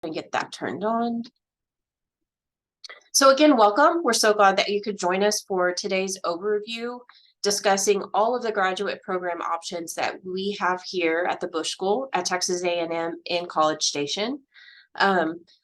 And get that turned on. So again, welcome. We're so glad that you could join us for today's overview discussing all of the graduate program options that we have here at the Bush School at Texas A&M in College Station.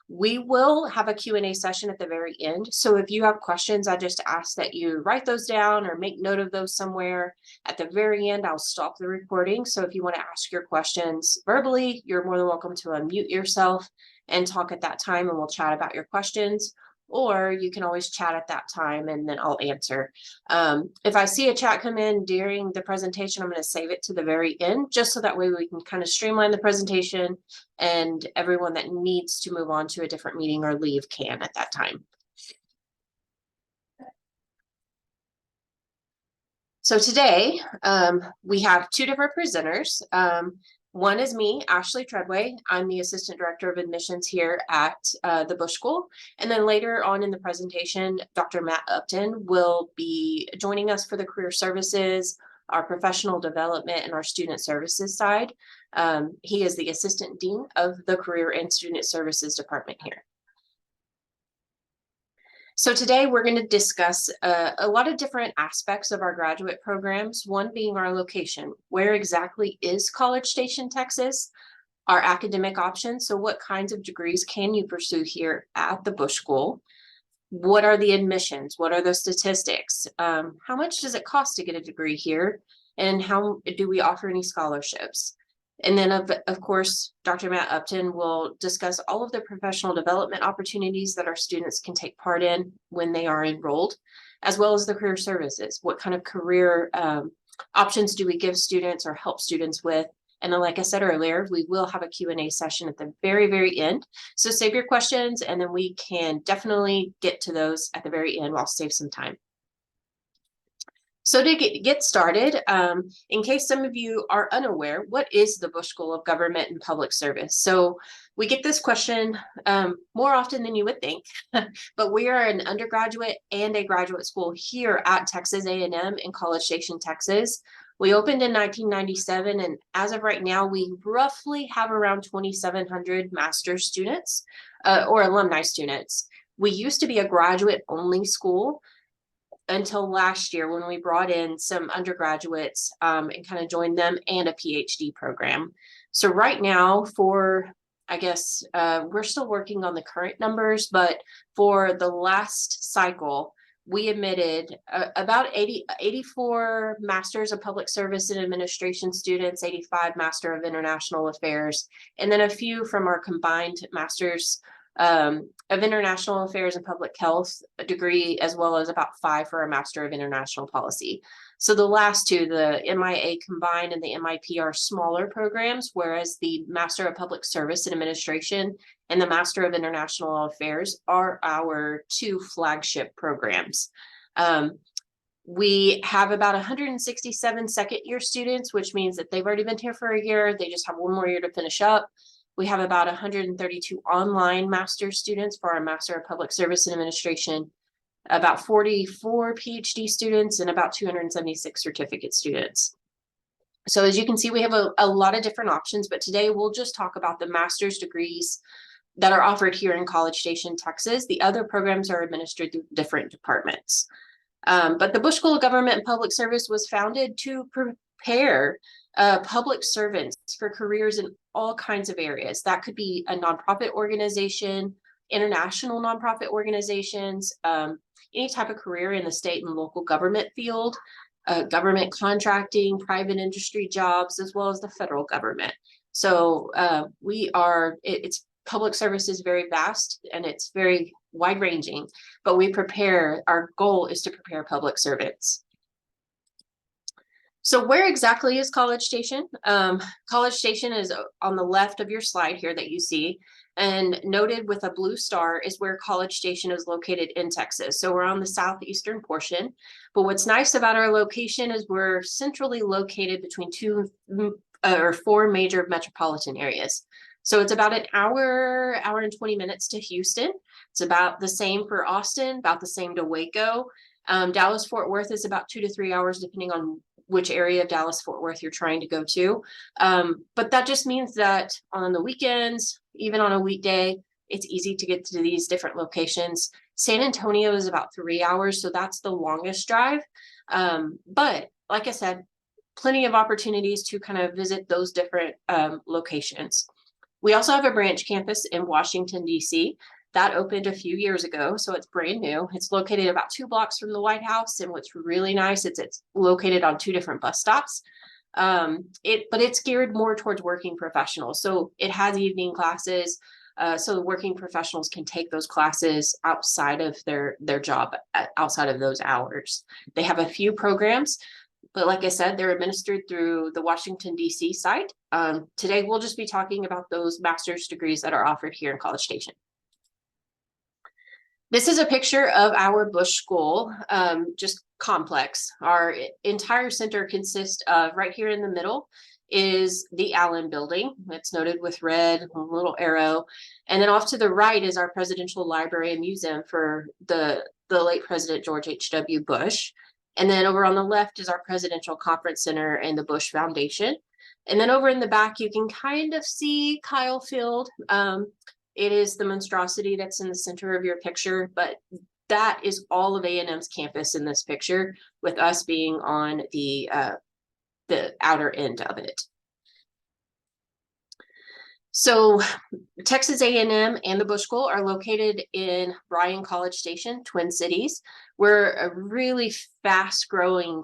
We will have a Q&A session at the very end. So if you have questions, I just ask that you write those down or make note of those somewhere. At the very end, I'll stop the recording. So if you want to ask your questions verbally, you're more than welcome to unmute yourself and talk at that time, and we'll chat about your questions. Or you can always chat at that time and then I'll answer. If I see a chat come in during the presentation, I'm going to save it to the very end, just so that way we can kind of streamline the presentation and everyone that needs to move on to a different meeting or leave can at that time. So today we have two different presenters. One is me, Ashley Treadway. I'm the Assistant Director of Admissions here at the Bush School. And then later on in the presentation, Dr. Matt Upton will be joining us for the Career Services, our Professional Development, and our Student Services side. He is the Assistant Dean of the Career and Student Services Department here. So today we're going to discuss a lot of different aspects of our graduate programs, one being our location. Where exactly is College Station, Texas? Our academic options. So what kinds of degrees can you pursue here at the Bush School? What are the admissions? What are the statistics? How much does it cost to get a degree here? And how do we offer any scholarships? And then, of course, Dr. Matt Upton will discuss all of the professional development opportunities that our students can take part in when they are enrolled, as well as the career services. What kind of career options do we give students or help students with? And then, like I said earlier, we will have a Q&A session at the very, very end. So save your questions, and then we can definitely get to those at the very end. I'll save some time. So to get started, in case some of you are unaware, what is the Bush School of Government and Public Service? So we get this question more often than you would think, but we are an undergraduate and a graduate school here at Texas A&M in College Station, Texas. We opened in 1997, and as of right now, we roughly have around 2,700 master's students or alumni students. We used to be a graduate-only school until last year when we brought in some undergraduates and kind of joined them and a PhD program. So right now I guess we're still working on the current numbers, but for the last cycle, we admitted about 84 Masters of Public Service and Administration students, 85 Master of International Affairs, and then a few from our combined Masters of International Affairs and Public Health degree, as well as about 5 for a Master of International Policy. So the last two, the MIA combined and the MIP, are smaller programs, whereas the Master of Public Service and Administration and the Master of International Affairs are our two flagship programs. We have about 167 second-year students, which means that they've already been here for a year. They just have one more year to finish up. We have about 132 online master's students for our Master of Public Service and Administration, about 44 PhD students, and about 276 certificate students. So as you can see, we have a lot of different options, but today we'll just talk about the master's degrees that are offered here in College Station, Texas. The other programs are administered through different departments. But the Bush School of Government and Public Service was founded to prepare public servants for careers in all kinds of areas. That could be a nonprofit organization, international nonprofit organizations, any type of career in the state and local government field, government contracting, private industry jobs, as well as the federal government. So it's public service is very vast and it's very wide ranging, but our goal is to prepare public servants. So where exactly is College Station? College Station is on the left of your slide here that you see, and noted with a blue star is where College Station is located in Texas. So we're on the southeastern portion, but what's nice about our location is we're centrally located between 2 or 4 major metropolitan areas. So it's about an hour and 20 minutes to Houston. It's about the same for Austin, about the same to Waco. Dallas-Fort Worth is about 2 to 3 hours, depending on which area of Dallas-Fort Worth you're trying to go to. But that just means that on the weekends, even on a weekday, it's easy to get to these different locations. San Antonio is about 3 hours, so that's the longest drive. But like I said, plenty of opportunities to kind of visit those different locations. We also have a branch campus in Washington, D.C. That opened a few years ago, so it's brand new. It's located about 2 blocks from the White House, and what's really nice is it's located on 2 different bus stops. But it's geared more towards working professionals, so it has evening classes, so the working professionals can take those classes outside of their job, outside of those hours. They have a few programs, but like I said, they're administered through the Washington, D.C. site. Today, we'll just be talking about those master's degrees that are offered here in College Station. This is a picture of our Bush School, just complex. Our entire center consists of, right here in the middle, is the Allen Building. It's noted with red, a little arrow. And then off to the right is our Presidential Library and Museum for the late President George H.W. Bush. And then over on the left is our Presidential Conference Center and the Bush Foundation. And then over in the back, you can kind of see Kyle Field. It is the monstrosity that's in the center of your picture, but that is all of A&M's campus in this picture, with us being on the outer end of it. So Texas A&M and the Bush School are located in Bryan College Station, Twin Cities. We're a really fast growing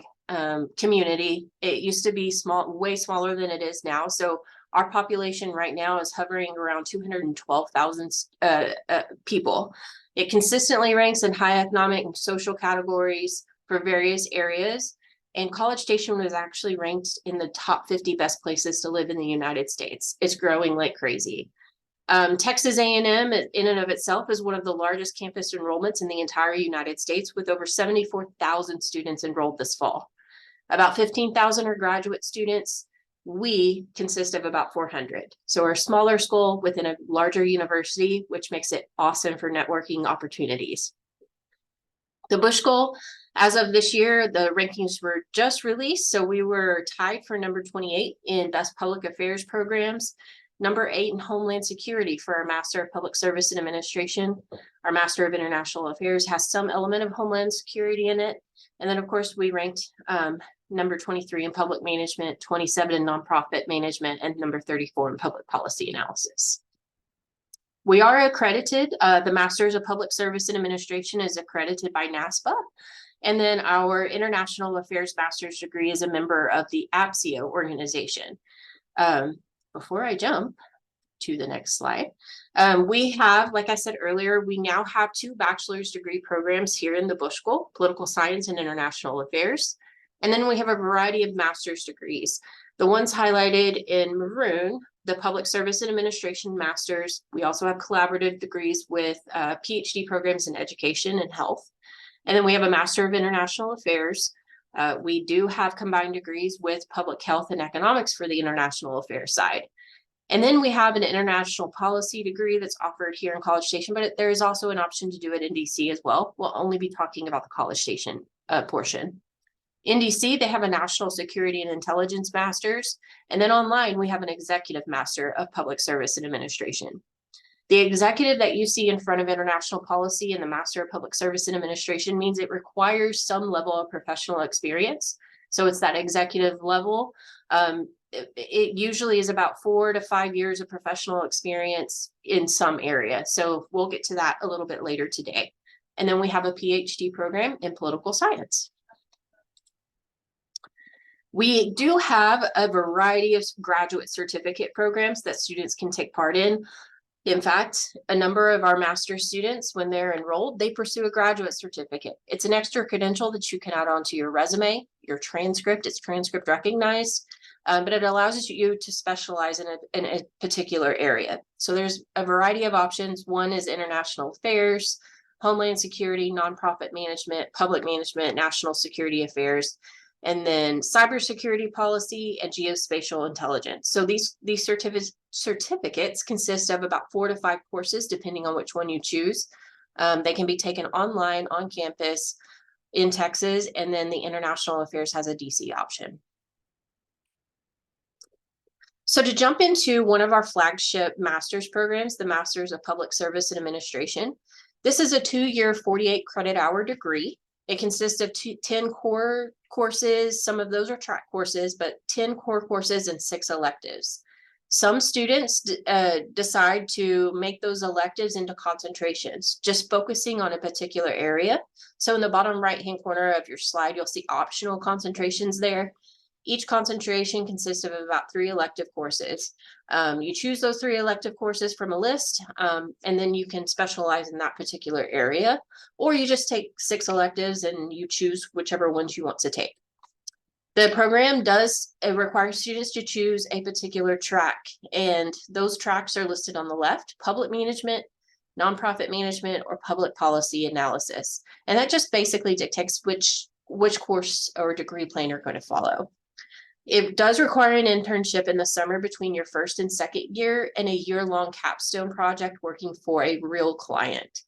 community. It used to be small, way smaller than it is now. So our population right now is hovering around 212,000 people. It consistently ranks in high economic and social categories for various areas. And College Station was actually ranked in the top 50 best places to live in the United States. It's growing like crazy. Texas A&M in and of itself is one of the largest campus enrollments in the entire United States, with over 74,000 students enrolled this fall. About 15,000 are graduate students. We consist of about 400. So we're a smaller school within a larger university, which makes it awesome for networking opportunities. The Bush School, as of this year, the rankings were just released. So we were tied for number 28 in Best Public Affairs Programs, number 8 in Homeland Security for our Master of Public Service and Administration. Our Master of International Affairs has some element of Homeland Security in it. And then, of course, we ranked number 23 in Public Management, 27 in Nonprofit Management, and number 34 in Public Policy Analysis. We are accredited. The Masters of Public Service and Administration is accredited by NASPA. And then our International Affairs Master's degree is a member of the APSIO organization. Before I jump to the next slide, we have, like I said earlier, we now have 2 bachelor's degree programs here in the Bush School, Political Science and International Affairs. And then we have a variety of master's degrees. The ones highlighted in maroon, the Public Service and Administration Masters. We also have collaborative degrees with PhD programs in education and health. And then we have a Master of International Affairs. We do have combined degrees with public health and economics for the international affairs side. And then we have an international policy degree that's offered here in College Station, but there is also an option to do it in DC as well. We'll only be talking about the College Station portion. In DC, they have a National Security and Intelligence Master's. And then online, we have an Executive Master of Public Service and Administration. The executive that you see in front of international policy and the Master of Public Service and Administration means it requires some level of professional experience. So it's that executive level. It usually is about 4 to 5 years of professional experience in some area. So we'll get to that a little bit later today. And then we have a PhD program in political science. We do have a variety of graduate certificate programs that students can take part in. In fact, a number of our master's students, when they're enrolled, they pursue a graduate certificate. It's an extra credential that you can add onto your resume, your transcript. It's transcript recognized, but it allows you to specialize in a particular area. So there's a variety of options. One is international affairs, homeland security, nonprofit management, public management, national security affairs, and then cybersecurity policy and geospatial intelligence. So these certificates consist of about 4 to 5 courses, depending on which one you choose. They can be taken online, on campus, in Texas, and then the International Affairs has a DC option. So to jump into one of our flagship master's programs, the Master's of Public Service and Administration, this is a 2-year, 48 credit hour degree. It consists of 10 core courses. Some of those are track courses, but 10 core courses and 6 electives. Some students decide to make those electives into concentrations, just focusing on a particular area. So in the bottom right-hand corner of your slide, you'll see optional concentrations there. Each concentration consists of about 3 elective courses. You choose those 3 elective courses from a list, and then you can specialize in that particular area, or you just take 6 electives and you choose whichever ones you want to take. The program does require students to choose a particular track, and those tracks are listed on the left: public management, nonprofit management, or public policy analysis. And that just basically dictates which course or degree plan you're going to follow. It does require an internship in the summer between your first and second year, and a year-long capstone project working for a real client.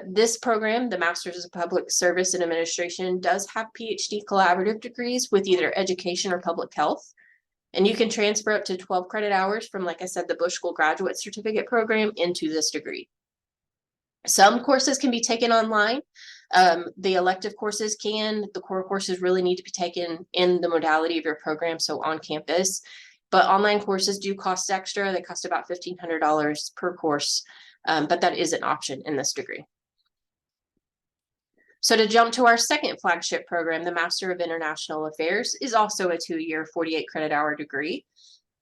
This program, the Master's of Public Service and Administration, does have PhD collaborative degrees with either education or public health. And you can transfer up to 12 credit hours from, like I said, the Bush School Graduate Certificate Program into this degree. Some courses can be taken online. The elective courses can. The core courses really need to be taken in the modality of your program, so on campus. But online courses do cost extra. They cost about $1,500 per course, but that is an option in this degree. So to jump to our second flagship program, the Master of International Affairs is also a 2-year, 48 credit hour degree.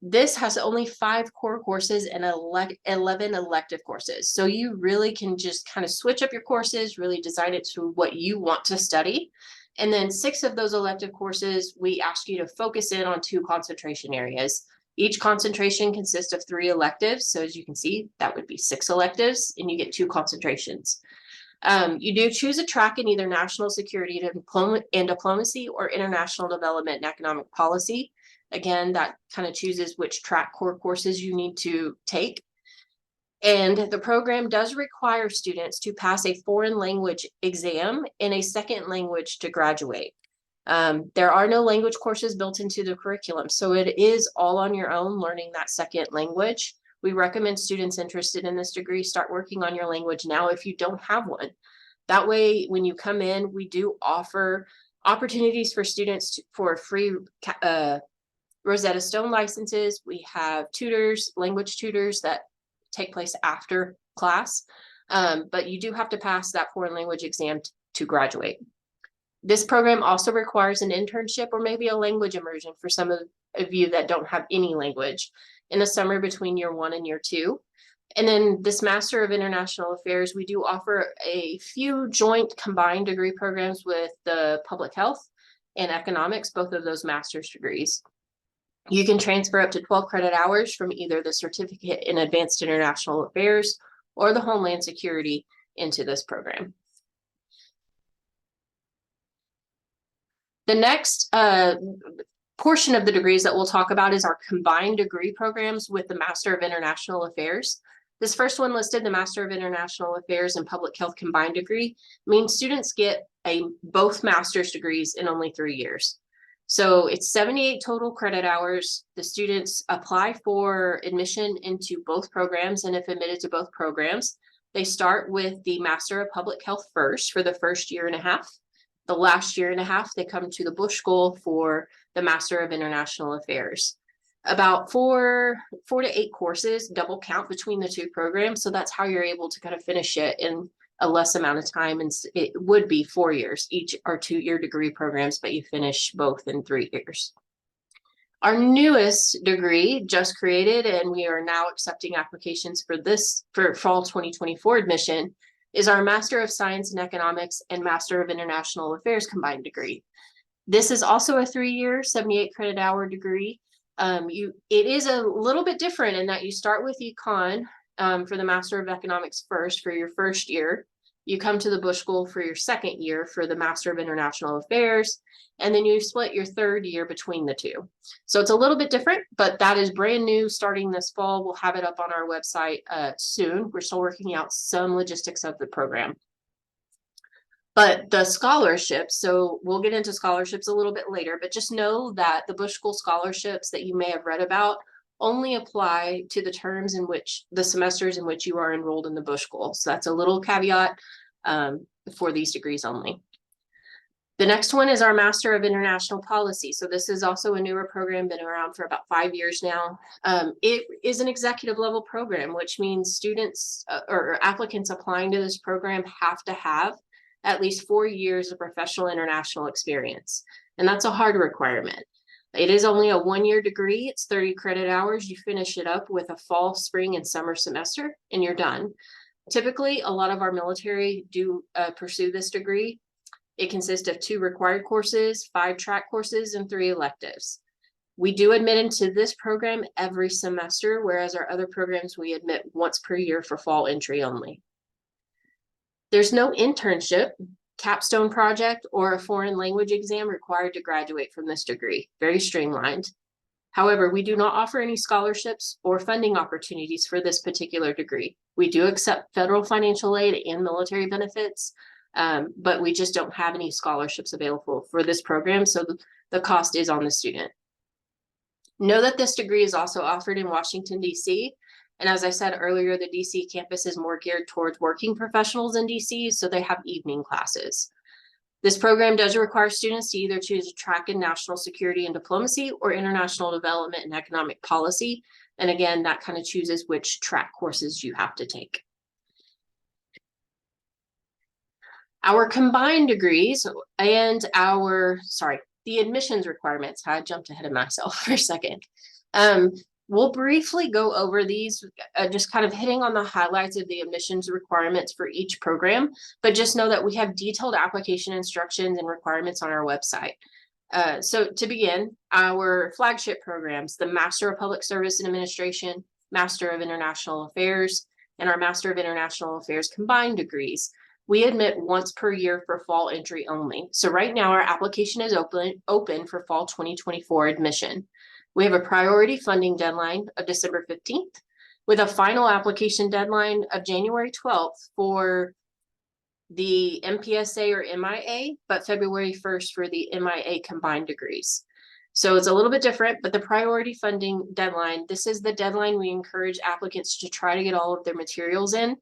This has only 5 core courses and 11 elective courses. So you really can just kind of switch up your courses, really design it to what you want to study. And then 6 of those elective courses, we ask you to focus in on 2 concentration areas. Each concentration consists of 3 electives. So as you can see, that would be 6 electives, and you get 2 concentrations. You do choose a track in either national security and diplomacy or international development and economic policy. Again, that kind of chooses which track core courses you need to take. And the program does require students to pass a foreign language exam in a second language to graduate. There are no language courses built into the curriculum, so it is all on your own learning that second language. We recommend students interested in this degree start working on your language now if you don't have one. That way, when you come in, we do offer opportunities for students for free Rosetta Stone licenses. We have tutors, language tutors that take place after class, but you do have to pass that foreign language exam to graduate. This program also requires an internship or maybe a language immersion for some of you that don't have any language in the summer between year 1 and year 2. And then this Master of International Affairs, we do offer a few joint combined degree programs with the public health and economics, both of those master's degrees. You can transfer up to 12 credit hours from either the Certificate in Advanced International Affairs or the Homeland Security into this program. The next portion of the degrees that we'll talk about is our combined degree programs with the Master of International Affairs. This first one listed, the Master of International Affairs and Public Health combined degree, means students get both master's degrees in only 3 years. So it's 78 total credit hours. The students apply for admission into both programs, and if admitted to both programs, they start with the Master of Public Health first for the first year and a half. The last year and a half, they come to the Bush School for the Master of International Affairs. About 4 to 8 courses double count between the 2 programs, so that's how you're able to kind of finish it in a less amount of time, and it would be 4 years. Each are 2-year degree programs, but you finish both in 3 years. Our newest degree just created, and we are now accepting applications for fall 2024 admission, is our Master of Science in Economics and Master of International Affairs combined degree. This is also a 3-year, 78 credit hour degree. It is a little bit different in that you start with econ for the Master of Economics first for your first year. You come to the Bush School for your second year for the Master of International Affairs, and then you split your 3rd year between the 2. So it's a little bit different, but that is brand new starting this fall. We'll have it up on our website soon. We're still working out some logistics of the program. But the scholarships, so we'll get into scholarships a little bit later, but just know that the Bush School scholarships that you may have read about only apply to the terms in which the semesters in which you are enrolled in the Bush School. So that's a little caveat for these degrees only. The next one is our Master of International Policy. So this is also a newer program, been around for about 5 years now. It is an executive level program, which means students or applicants applying to this program have to have at least 4 years of professional international experience. And that's a hard requirement. It is only a 1-year degree. It's 30 credit hours. You finish it up with a fall, spring, and summer semester, and you're done. Typically, a lot of our military do pursue this degree. It consists of 2 required courses, 5 track courses, and 3 electives. We do admit into this program every semester, whereas our other programs we admit once per year for fall entry only. There's no internship, capstone project, or a foreign language exam required to graduate from this degree. Very streamlined. However, we do not offer any scholarships or funding opportunities for this particular degree. We do accept federal financial aid and military benefits, but we just don't have any scholarships available for this program, so the cost is on the student. Know that this degree is also offered in Washington, D.C., and as I said earlier, the D.C. campus is more geared towards working professionals in D.C., so they have evening classes. This program does require students to either choose a track in national security and diplomacy or international development and economic policy, and again, that kind of chooses which track courses you have to take. Our combined degrees and the admissions requirements, I jumped ahead of myself for a second. We'll briefly go over these, just kind of hitting on the highlights of the admissions requirements for each program, but just know that we have detailed application instructions and requirements on our website. So to begin, our flagship programs, the Master of Public Service and Administration, Master of International Affairs, and our Master of International Affairs combined degrees. We admit once per year for fall entry only. So right now our application is open for fall 2024 admission. We have a priority funding deadline of December 15th with a final application deadline of January 12th for the MPSA or MIA, but February 1st for the MIA combined degrees. So it's a little bit different, but the priority funding deadline, this is the deadline we encourage applicants to try to get all of their materials in,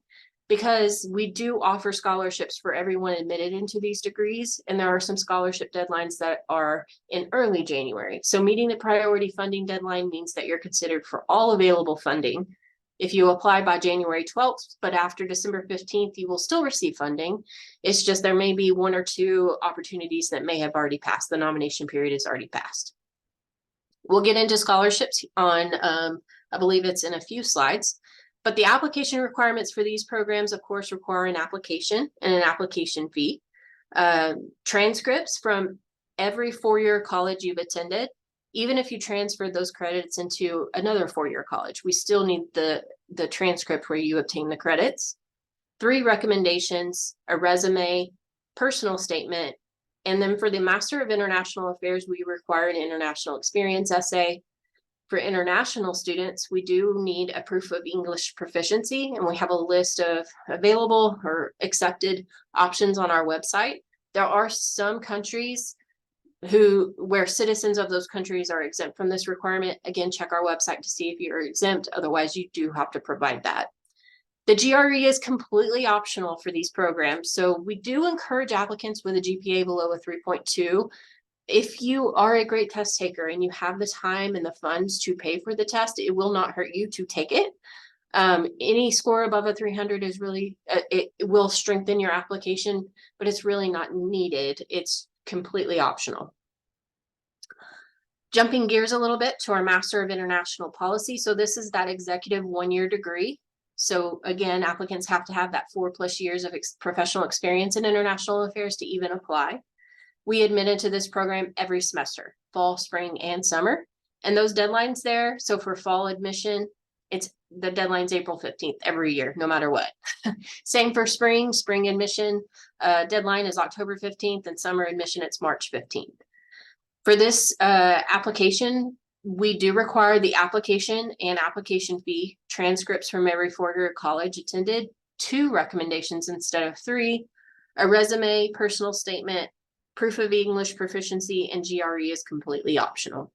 because we do offer scholarships for everyone admitted into these degrees, and there are some scholarship deadlines that are in early January. So meeting the priority funding deadline means that you're considered for all available funding. If you apply by January 12th, but after December 15th, you will still receive funding. It's just there may be 1 or 2 opportunities that may have already passed. The nomination period is already passed. We'll get into scholarships on, I believe it's in a few slides. But the application requirements for these programs, of course, require an application and an application fee. Transcripts from every 4-year college you've attended. Even if you transferred those credits into another 4-year college, we still need the transcript where you obtain the credits. 3 recommendations, a resume, personal statement, and then for the Master of International Affairs, we require an international experience essay. For international students, we do need a proof of English proficiency, and we have a list of available or accepted options on our website. There are some countries where citizens of those countries are exempt from this requirement. Again, check our website to see if you're exempt. Otherwise, you do have to provide that. The GRE is completely optional for these programs. So we do encourage applicants with a GPA below a 3.2. If you are a great test taker and you have the time and the funds to pay for the test, it will not hurt you to take it. Any score above a 300 is really, it will strengthen your application, but it's really not needed. It's completely optional. Jumping gears a little bit to our Master of International Policy. So this is that executive 1-year degree. So again, applicants have to have that 4+ years of professional experience in international affairs to even apply. We admit into this program every semester, fall, spring, and summer. And those deadlines there, so for fall admission, the deadline's April 15th every year, no matter what. Same for spring admission, deadline is October 15th, and summer admission, it's March 15th. For this application, we do require the application and application fee, transcripts from every 4-year college attended, 2 recommendations instead of 3, A resume, personal statement, proof of English proficiency, and GRE is completely optional.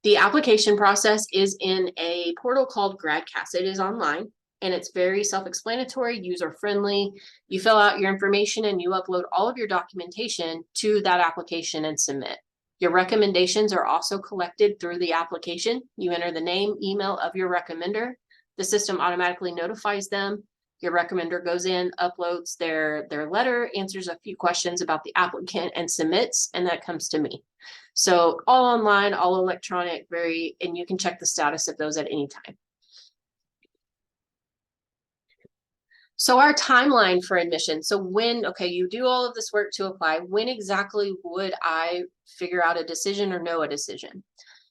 The application process is in a portal called GradCast. It is online and it's very self-explanatory, user-friendly. You fill out your information and you upload all of your documentation to that application and submit. Your recommendations are also collected through the application. You enter the name, email of your recommender. The system automatically notifies them. Your recommender goes in, uploads their letter, answers a few questions about the applicant and submits, and that comes to me. So all online, all electronic, and you can check the status of those at any time. So our timeline for admission. So when, okay, you do all of this work to apply, when exactly would I figure out a decision or know a decision?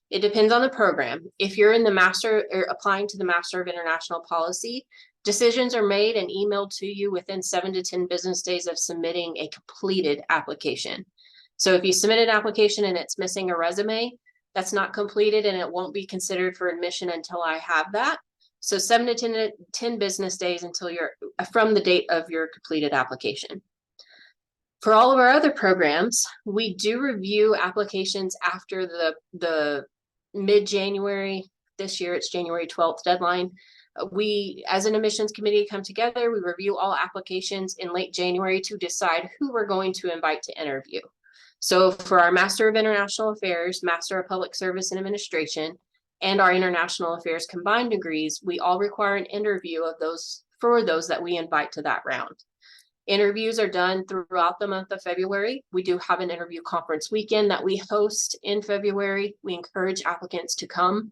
It depends on the program. If you're in the master or applying to the Master of International Policy, decisions are made and emailed to you within 7 to 10 business days of submitting a completed application. So if you submit an application and it's missing a resume, that's not completed and it won't be considered for admission until I have that. So 7 to 10 business days until you're from the date of your completed application. For all of our other programs, we do review applications after the mid-January. This year, it's January 12th deadline. We, as an admissions committee, come together, we review all applications in late January to decide who we're going to invite to interview. So for our Master of International Affairs, Master of Public Service and Administration, and our International Affairs combined degrees, we all require an interview of those for those that we invite to that round. Interviews are done throughout the month of February. We do have an interview conference weekend that we host in February. We encourage applicants to come.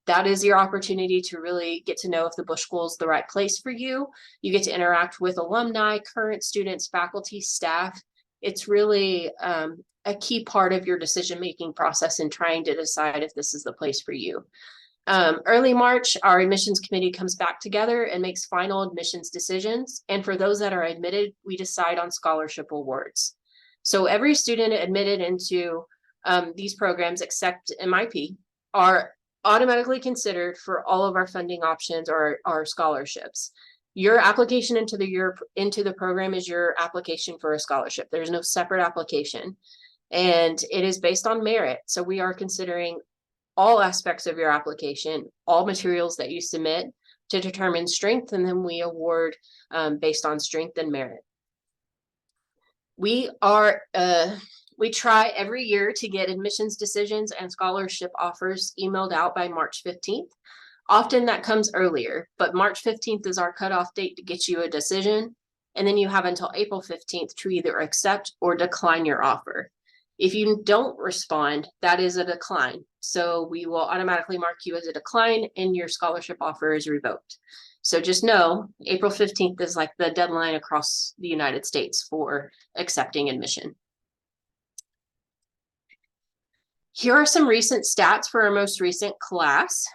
That is your opportunity to really get to know if the Bush School is the right place for you. You get to interact with alumni, current students, faculty, staff. It's really a key part of your decision-making process in trying to decide if this is the place for you. Early March, our admissions committee comes back together and makes final admissions decisions. And for those that are admitted, we decide on scholarship awards. So every student admitted into these programs except MIP are automatically considered for all of our funding options or our scholarships. Your application into the program is your application for a scholarship. There's no separate application, and it is based on merit. So we are considering all aspects of your application, all materials that you submit to determine strength, and then we award based on strength and merit. We try every year to get admissions decisions and scholarship offers emailed out by March 15th. Often that comes earlier, but March 15th is our cutoff date to get you a decision. And then you have until April 15th to either accept or decline your offer. If you don't respond, that is a decline. So we will automatically mark you as a decline and your scholarship offer is revoked. So just know April 15th is like the deadline across the United States for accepting admission. Here are some recent stats for our most recent class.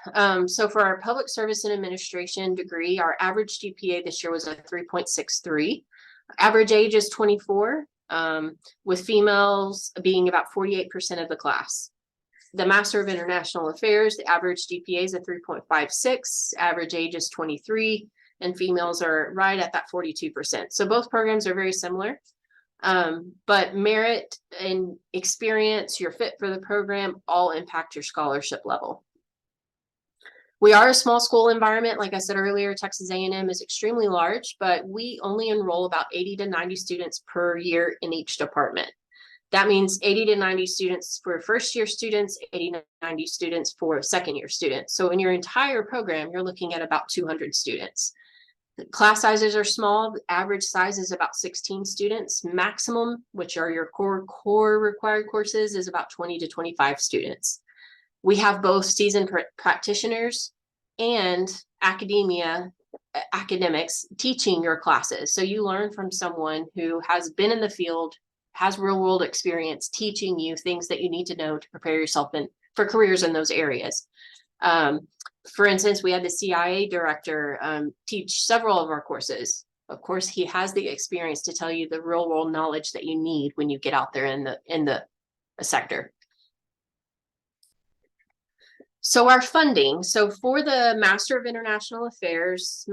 So for our Public Service and Administration degree, our average GPA this year was a 3.63. Average age is 24, with females being about 48% of the class. The Master of International Affairs, the average GPA is a 3.56, average age is 23, and females are right at that 42%. So both programs are very similar. But merit and experience, your fit for the program, all impact your scholarship level. We are a small school environment. Like I said earlier, Texas A&M is extremely large, but we only enroll about 80 to 90 students per year in each department. That means 80 to 90 students for first-year students, 80 to 90 students for second-year students. So in your entire program, you're looking at about 200 students. Class sizes are small. The average size is about 16 students. Maximum, which are your core required courses, is about 20 to 25 students. We have both seasoned practitioners and academics teaching your classes. So you learn from someone who has been in the field, has real world experience teaching you things that you need to know to prepare yourself for careers in those areas. For instance, we had the CIA director teach several of our courses. Of course, he has the experience to tell you the real world knowledge that you need when you get out there in the sector. So our funding, so for the Master of International Affairs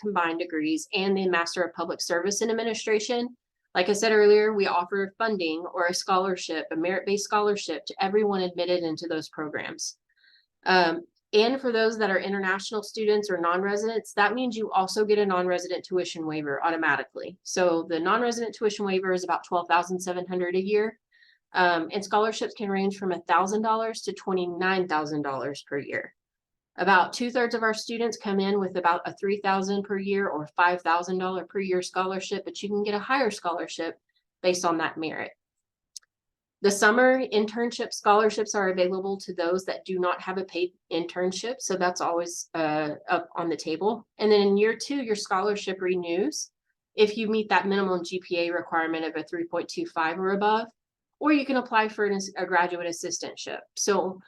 combined degrees, and the Master of Public Service and Administration, like I said earlier, we offer funding or a scholarship, a merit-based scholarship to everyone admitted into those programs. And for those that are international students or non-residents, that means you also get a non-resident tuition waiver automatically. So the non-resident tuition waiver is about $12,700 a year. And scholarships can range from $1,000 to $29,000 per year. About 2/3 of our students come in with about a $3,000 per year or $5,000 per year scholarship, but you can get a higher scholarship based on that merit. The summer internship scholarships are available to those that do not have a paid internship, so that's always up on the table. And then in year 2, your scholarship renews if you meet that minimum GPA requirement of a 3.25 or above, or you can apply for a graduate assistantship. So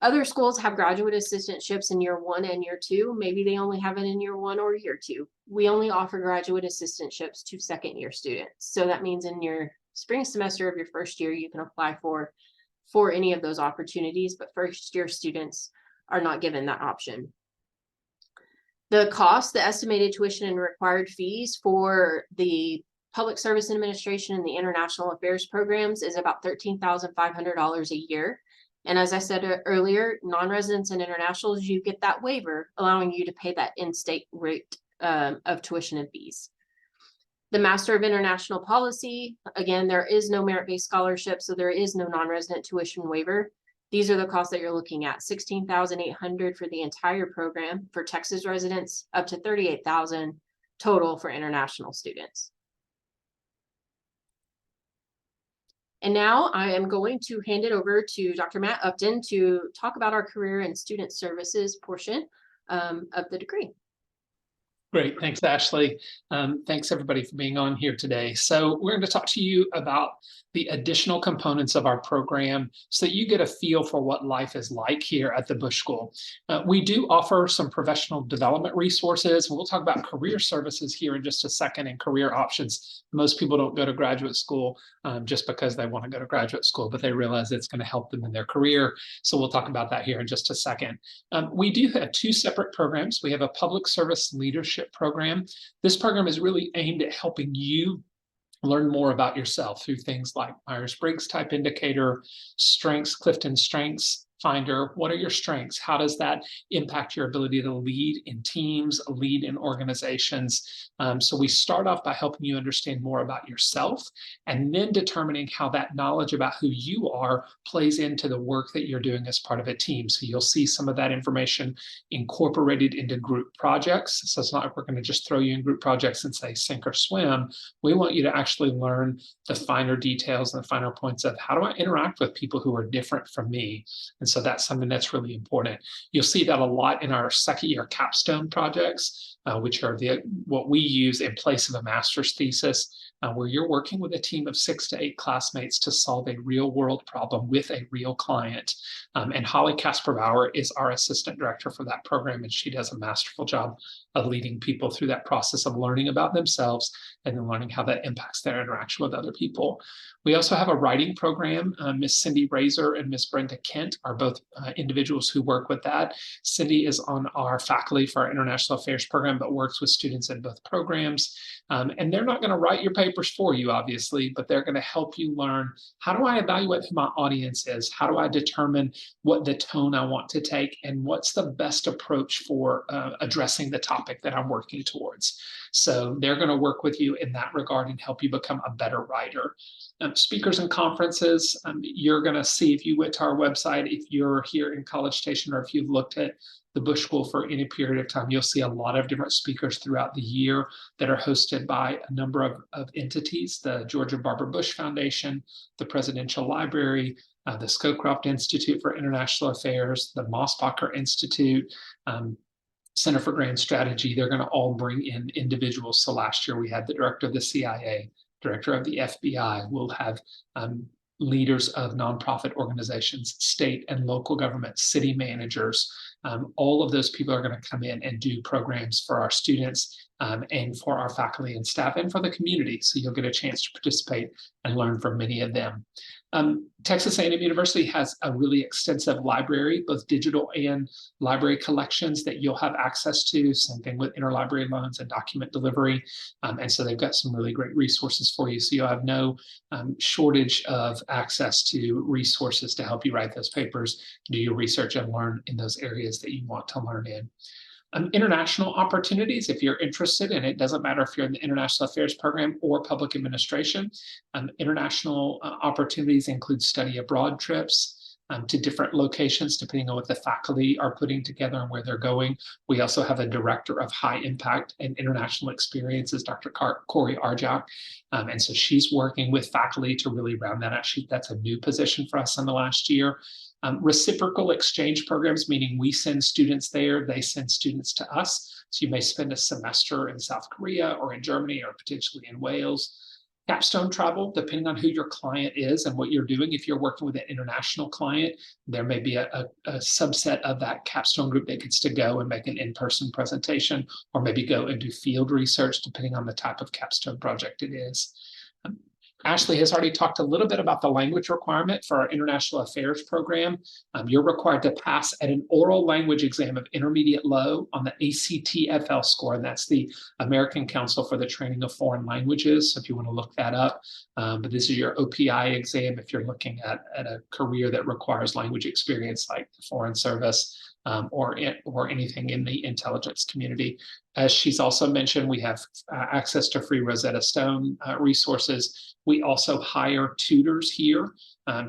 other schools have graduate assistantships in year 1 and year 2. Maybe they only have it in year 1 or year 2. We only offer graduate assistantships to second-year students. So that means in your spring semester of your first year, you can apply for any of those opportunities, but first-year students are not given that option. The cost, the estimated tuition and required fees for the Public Service Administration and the International Affairs programs is about $13,500 a year. And as I said earlier, non-residents and internationals, you get that waiver, allowing you to pay that in-state rate of tuition and fees. The Master of International Policy, again, there is no merit-based scholarship, so there is no non-resident tuition waiver. These are the costs that you're looking at: $16,800 for the entire program for Texas residents, up to $38,000 total for international students. And now I am going to hand it over to Dr. Matt Upton to talk about our career and student services portion of the degree. Great. Thanks, Ashley. Thanks, everybody, for being on here today. So we're going to talk to you about the additional components of our program so that you get a feel for what life is like here at the Bush School. We do offer some professional development resources. We'll talk about career services here in just a second and career options. Most people don't go to graduate school just because they want to go to graduate school, but they realize it's going to help them in their career. So we'll talk about that here in just a second. We do have 2 separate programs. We have a public service leadership program. This program is really aimed at helping you learn more about yourself through things like Myers-Briggs type indicator, strengths, Clifton Strengths Finder. What are your strengths? How does that impact your ability to lead in teams, lead in organizations? So we start off by helping you understand more about yourself and then determining how that knowledge about who you are plays into the work that you're doing as part of a team. So you'll see some of that information incorporated into group projects. So it's not like we're going to just throw you in group projects and say sink or swim. We want you to actually learn the finer details and the finer points of how do I interact with people who are different from me. And so that's something that's really important. You'll see that a lot in our second-year capstone projects, which are what we use in place of a master's thesis, where you're working with a team of 6 to 8 classmates to solve a real-world problem with a real client. And Holly Kasper-Bauer is our assistant director for that program, and she does a masterful job of leading people through that process of learning about themselves and then learning how that impacts their interaction with other people. We also have a writing program. Miss Cindy Razor and Miss Brenda Kent are both individuals who work with that. Cindy is on our faculty for our International Affairs program, but works with students in both programs. And they're not going to write your papers for you, obviously, but they're going to help you learn, how do I evaluate who my audience is? How do I determine what the tone I want to take? And what's the best approach for addressing the topic that I'm working towards? So they're going to work with you in that regard and help you become a better writer. Speakers and conferences, you're going to see if you went to our website, if you're here in College Station, or if you've looked at the Bush School for any period of time, you'll see a lot of different speakers throughout the year that are hosted by a number of entities: the Georgia Barbara Bush Foundation, the Presidential Library, the Scowcroft Institute for International Affairs, the Mosbacher Institute, Center for Grand Strategy. They're going to all bring in individuals. So last year we had the director of the CIA, director of the FBI. We'll have leaders of nonprofit organizations, state and local government, city managers, All of those people are going to come in and do programs for our students and for our faculty and staff and for the community. So you'll get a chance to participate and learn from many of them. Texas A&M University has a really extensive library, both digital and library collections that you'll have access to. Same thing with interlibrary loans and document delivery. And so they've got some really great resources for you. So you'll have no shortage of access to resources to help you write those papers, do your research, and learn in those areas that you want to learn in. International opportunities, if you're interested, and it doesn't matter if you're in the International Affairs program or public administration. International opportunities include study abroad trips to different locations, depending on what the faculty are putting together and where they're going. We also have a director of high impact and international experiences, Dr. Corey Arjak. And so she's working with faculty to really round that out. That's a new position for us in the last year. Reciprocal exchange programs, meaning we send students there, they send students to us. So you may spend a semester in South Korea or in Germany or potentially in Wales. Capstone travel, depending on who your client is and what you're doing. If you're working with an international client, there may be a subset of that capstone group that gets to go and make an in-person presentation, or maybe go and do field research, depending on the type of capstone project it is. Ashley has already talked a little bit about the language requirement for our International Affairs program. You're required to pass at an oral language exam of intermediate low on the ACTFL score, and that's the American Council for the Training of Foreign Languages, so if you want to look that up. But this is your OPI exam if you're looking at a career that requires language experience like the Foreign Service or anything in the intelligence community. As she's also mentioned, we have access to free Rosetta Stone resources. We also hire tutors here.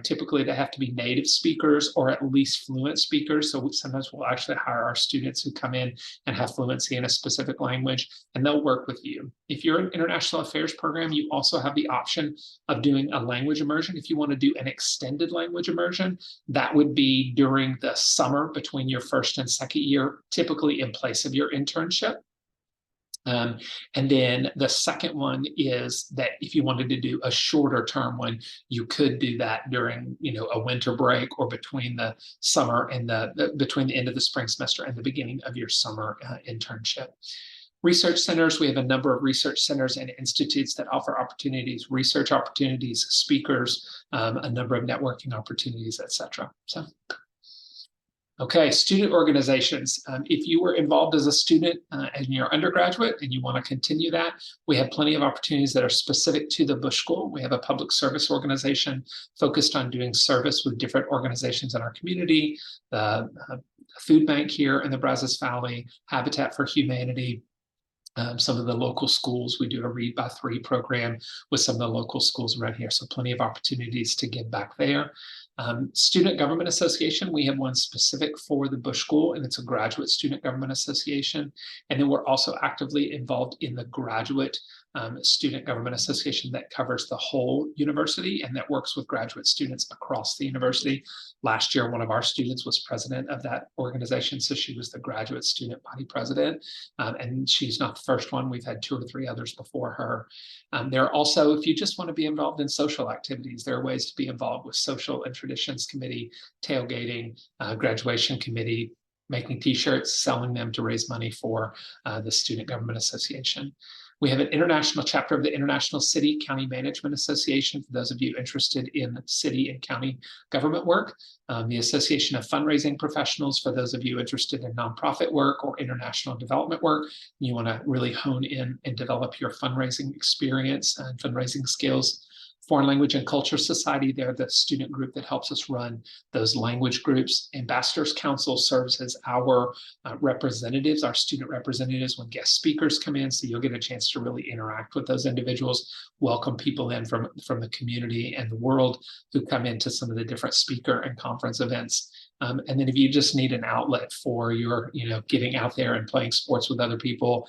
Typically, they have to be native speakers or at least fluent speakers. So sometimes we'll actually hire our students who come in and have fluency in a specific language, and they'll work with you. If you're an international affairs program, you also have the option of doing a language immersion. If you want to do an extended language immersion, that would be during the summer between your first and second year, typically in place of your internship. And then the second one is that if you wanted to do a shorter term one, you could do that during, a winter break or between the summer and between the end of the spring semester and the beginning of your summer internship. Research centers, we have a number of research centers and institutes that offer opportunities, research opportunities, speakers, a number of networking opportunities, etc. So. Okay, student organizations. If you were involved as a student in your undergraduate and you want to continue that, we have plenty of opportunities that are specific to the Bush School. We have a public service organization focused on doing service with different organizations in our community, the food bank here in the Brazos Valley, Habitat for Humanity, some of the local schools. We do a Read by 3 program with some of the local schools around here. So plenty of opportunities to give back there. Student Government Association, we have one specific for the Bush School, and it's a graduate student government association. And then we're also actively involved in the graduate student government association that covers the whole university and that works with graduate students across the university. Last year, one of our students was president of that organization, so she was the graduate student body president, and she's not the first one. We've had 2 or 3 others before her. There are also, if you just want to be involved in social activities, there are ways to be involved with Social and Traditions Committee, tailgating, graduation committee, making t-shirts, selling them to raise money for the Student Government Association. We have an international chapter of the International City County Management Association for those of you interested in city and county government work. The Association of Fundraising Professionals for those of you interested in nonprofit work or international development work. You want to really hone in and develop your fundraising experience and fundraising skills. Foreign Language and Culture Society, they're the student group that helps us run those language groups. Ambassadors Council serves as our representatives, our student representatives when guest speakers come in, so you'll get a chance to really interact with those individuals, welcome people in from the community and the world who come into some of the different speaker and conference events. And then if you just need an outlet for your, getting out there and playing sports with other people,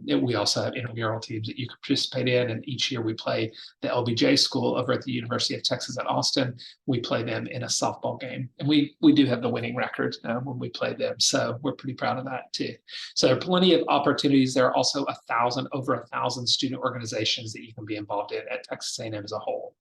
we also have intramural teams that you can participate in. And each year we play the LBJ school over at the University of Texas at Austin. We play them in a softball game. And we do have the winning record when we play them. So we're pretty proud of that too. So there are plenty of opportunities. There are also over 1,000 student organizations that you can be involved in at Texas A&M as a whole.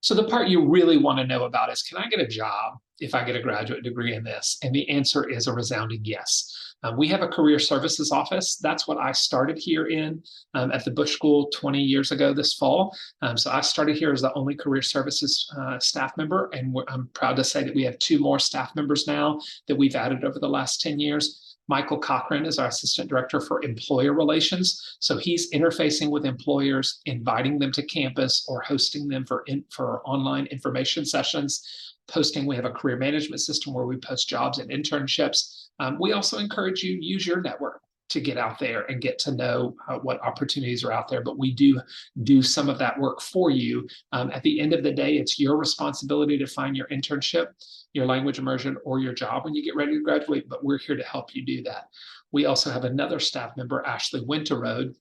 So the part you really want to know about is, can I get a job? if I get a graduate degree in this? And the answer is a resounding yes. We have a career services office. That's what I started here in at the Bush School 20 years ago this fall. So I started here as the only career services staff member, and I'm proud to say that we have 2 more staff members now that we've added over the last 10 years. Michael Cochran is our Assistant Director for Employer Relations. So he's interfacing with employers, inviting them to campus or hosting them for online information sessions. Posting, we have a career management system where we post jobs and internships. We also encourage you to use your network to get out there and get to know what opportunities are out there. But we do some of that work for you. At the end of the day, it's your responsibility to find your internship, your language immersion, or your job when you get ready to graduate, but we're here to help you do that. We also have another staff member, Ashley Winterroad,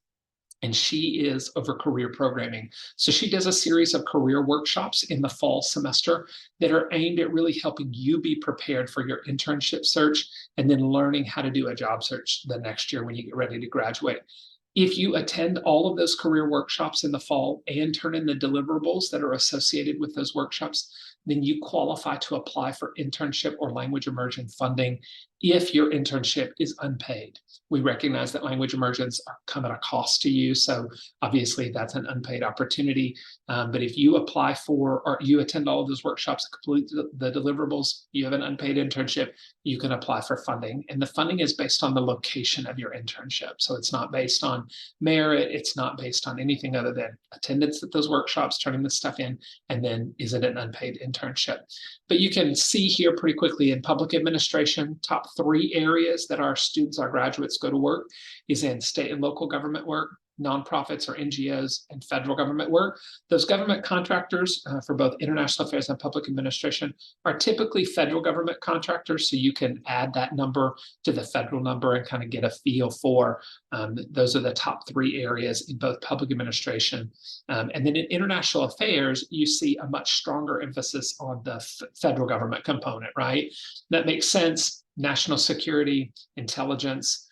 and she is over career programming. So she does a series of career workshops in the fall semester that are aimed at really helping you be prepared for your internship search and then learning how to do a job search the next year when you get ready to graduate. If you attend all of those career workshops in the fall and turn in the deliverables that are associated with those workshops, then you qualify to apply for internship or language immersion funding if your internship is unpaid. We recognize that language immersions come at a cost to you, so obviously that's an unpaid opportunity. But if you apply for or you attend all of those workshops, complete the deliverables, you have an unpaid internship, you can apply for funding. And the funding is based on the location of your internship. So it's not based on merit, it's not based on anything other than attendance at those workshops, turning the stuff in, and then is it an unpaid internship. But you can see here pretty quickly in public administration, top 3 areas that our students, our graduates go to work is in state and local government work, nonprofits or NGOs, and federal government work. Those government contractors for both international affairs and public administration are typically federal government contractors. So you can add that number to the federal number and kind of get a feel for those are the top 3 areas in both public administration. And then in international affairs, you see a much stronger emphasis on the federal government component, right? That makes sense. National security, intelligence,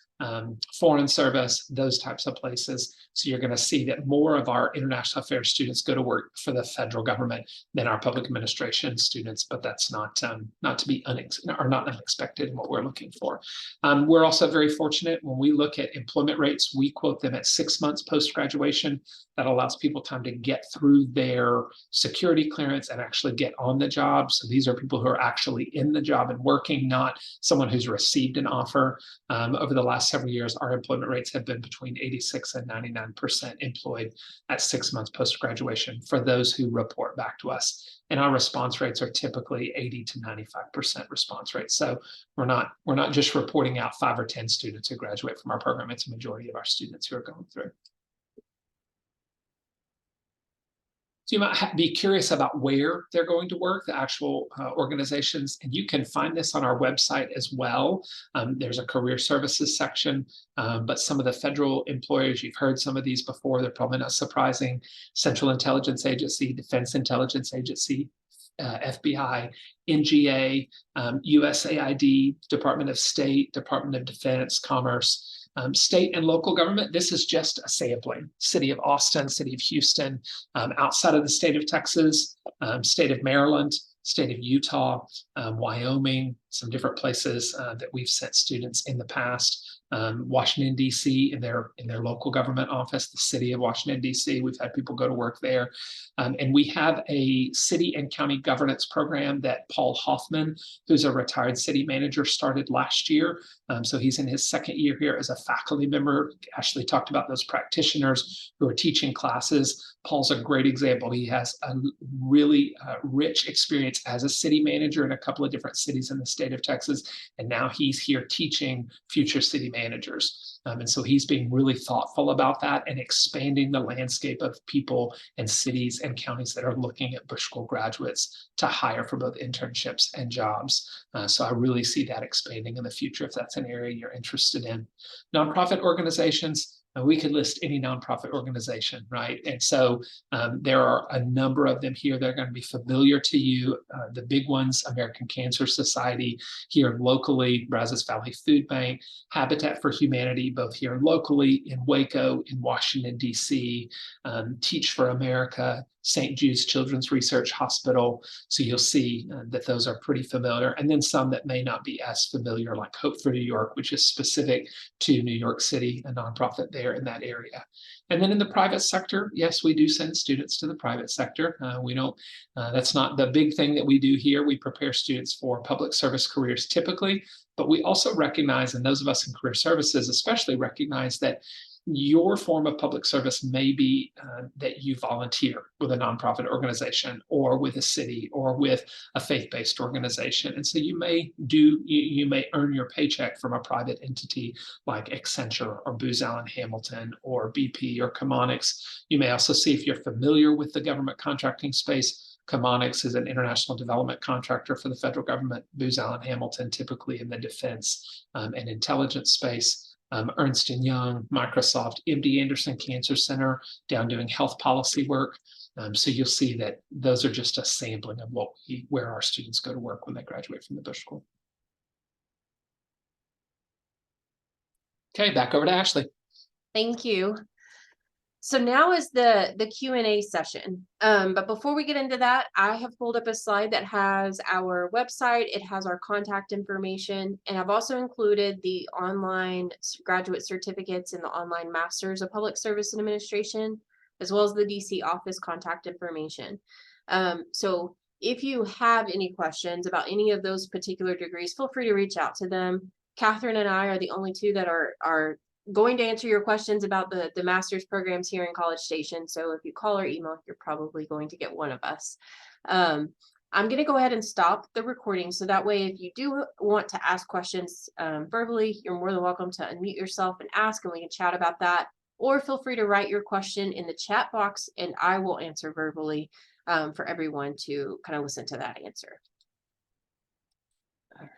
foreign service, those types of places. So you're going to see that more of our international affairs students go to work for the federal government than our public administration students, but that's not to be not unexpected in what we're looking for. We're also very fortunate when we look at employment rates, we quote them at 6 months post-graduation. That allows people time to get through their security clearance and actually get on the job. So these are people who are actually in the job and working, not someone who's received an offer. Over the last several years, our employment rates have been between 86 and 99% employed at 6 months post-graduation for those who report back to us. And our response rates are typically 80 to 95% response rates. So we're not just reporting out 5 or 10 students who graduate from our program. It's a majority of our students who are going through. So you might be curious about where they're going to work, the actual organizations, and you can find this on our website as well. There's a career services section, but some of the federal employers, you've heard some of these before, they're probably not surprising. Central Intelligence Agency, Defense Intelligence Agency, FBI, NGA, USAID, Department of State, Department of Defense, Commerce, state and local government. This is just a sampling. City of Austin, City of Houston, outside of the state of Texas, state of Maryland, state of Utah, Wyoming, some different places that we've sent students in the past. Washington, D.C. in their local government office, the city of Washington, D.C. We've had people go to work there. And we have a city and county governance program that Paul Hoffman, who's a retired city manager, started last year. So he's in his 2nd year here as a faculty member. Ashley talked about those practitioners who are teaching classes. Paul's a great example. He has a really rich experience as a city manager in a couple of different cities in the state of Texas. And now he's here teaching future city managers. And so he's being really thoughtful about that and expanding the landscape of people and cities and counties that are looking at Bush School graduates to hire for both internships and jobs. So I really see that expanding in the future if that's an area you're interested in. Nonprofit organizations, we could list any nonprofit organization, right? And so there are a number of them here that are going to be familiar to you. The big ones, American Cancer Society here locally, Brazos Valley Food Bank, Habitat for Humanity, both here locally in Waco, in Washington, D.C., Teach for America, St. Jude's Children's Research Hospital. So you'll see that those are pretty familiar. And then some that may not be as familiar, like Hope for New York, which is specific to New York City, a nonprofit there in that area. And then in the private sector, yes, we do send students to the private sector. We don't, that's not the big thing that we do here. We prepare students for public service careers typically, but we also recognize, and those of us in career services especially recognize, that your form of public service may be that you volunteer with a nonprofit organization or with a city or with a faith-based organization. And so you may earn your paycheck from a private entity like Accenture or Booz Allen Hamilton or BP or Chemonics. You may also see, if you're familiar with the government contracting space, Chemonics is an international development contractor for the federal government. Booz Allen Hamilton typically in the defense and intelligence space. Ernst & Young, Microsoft, MD Anderson Cancer Center, down doing health policy work. So you'll see that those are just a sampling of where our students go to work when they graduate from the Bush School. Okay, back over to Ashley. Thank you. So now is the Q&A session. But before we get into that, I have pulled up a slide that has our website. It has our contact information, and I've also included the online graduate certificates and the online Masters of Public Service and Administration, as well as the DC office contact information. So if you have any questions about any of those particular degrees, feel free to reach out to them. Catherine and I are the only two that are going to answer your questions about the master's programs here in College Station. So if you call or email, you're probably going to get one of us. I'm going to go ahead and stop the recording. So that way, if you do want to ask questions verbally, you're more than welcome to unmute yourself and ask, and we can chat about that. Or feel free to write your question in the chat box, and I will answer verbally for everyone to kind of listen to that answer. All right.